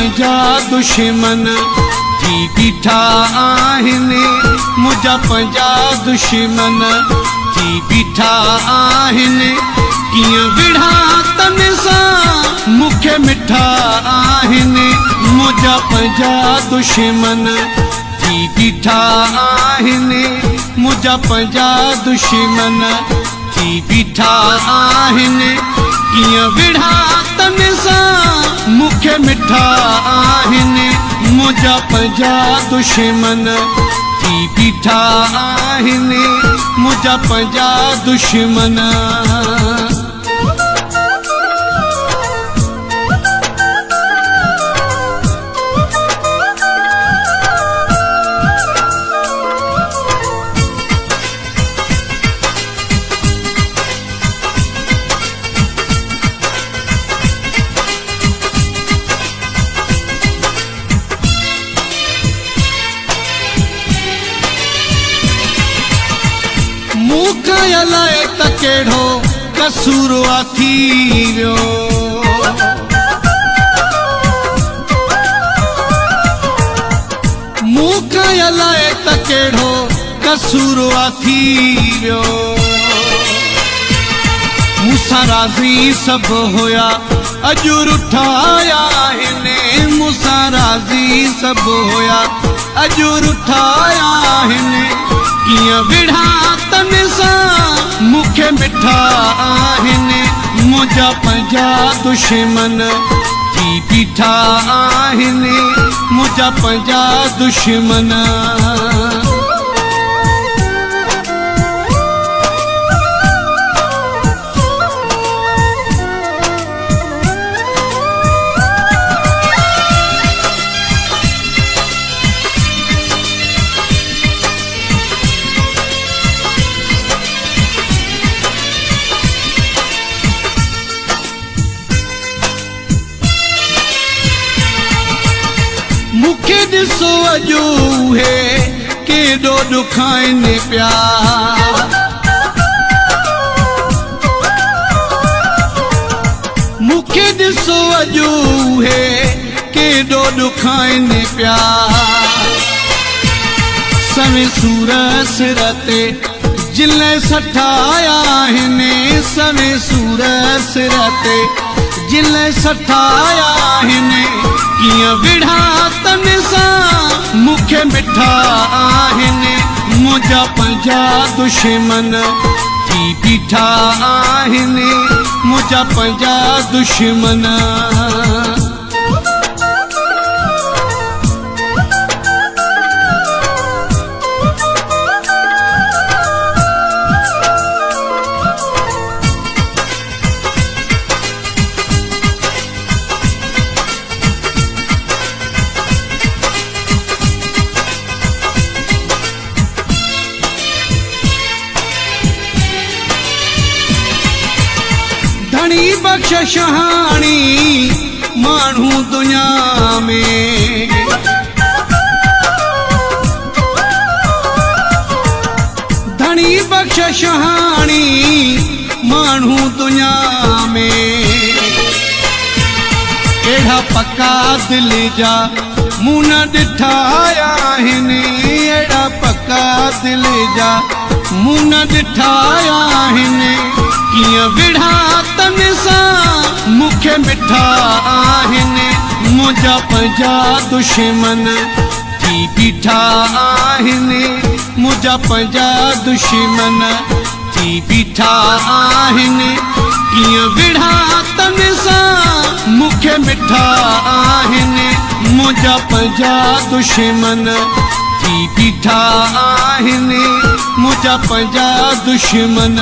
पंजा दुश्मन थी बीठा आहिनि मुंहिंजा पंजा दुश्मन थी बीठा आहिनि कीअं विढ़ा तन सां मूंखे मिठा आहिनि मुंहिंजा पंजा दुश्मन थी बीठा आहिनि मुंहिंजा पंजा दुश्मन थी बीठा आहिनि कीअं विढ़ा तन सां मूंखे मिठा आहिनि मुंहिंजा पंजा दुश्मन थी बीठा आहिनि मुंहिंजा पंजा दुश्मन। मूंखां अलाए त कहिड़ो कसूर थी वियो मूंखां अलाए त कहिड़ो कसूर थी वियो मूंसां राज़ी सभु हुया अॼु रुठाया आहिनि मूंसां राज़ी सभु हुया अॼु रुठाया आहिनि कीअं विढ़ा तन सां मूंखे मिठा आहिनि मुंहिंजा पंजा दुश्मन थी बीठा आहिनि मुंहिंजा पंजा दुश्मन। मूंखे ॾिसो अॼु उहे केॾो ॾुखाइनि पिया मूंखे ॾिसो अॼु उहे केॾो ॾुखाइनि पिया सवे सूर सिर ते जिल सठाया आहिनि सवे सूर सिर ते जिल सठाया आहिनि कीअं विढ़ा तन सां मूंखे मिठा आहिनि मुंहिंजा पंजा दुश्मन थी बीठा आहिनि मुंहिंजा पंजा दुश्मन। धणी बख्श शहाणी माण्हू दुनिया में धणी बख्श शहाणी माण्हू दुनिया में अहिड़ा पक्का दिल जा मूं न ॾिठा आहिनि अहिड़ा पक्का दिल जा मूं न ॾिठा आहिनि कीअं विढ़ा तन सां मूंखे मिठा आहिनि मुंहिंजा पंजा दुश्मन थी बीठा आहिनि मुंहिंजा पंजा दुश्मन थी बीठा आहिनि कीअं विढ़ा तन सां मूंखे मिठा आहिनि मुंहिंजा पंजा दुश्मन थी बीठा आहिनि मुंहिंजा पंजा दुश्मन।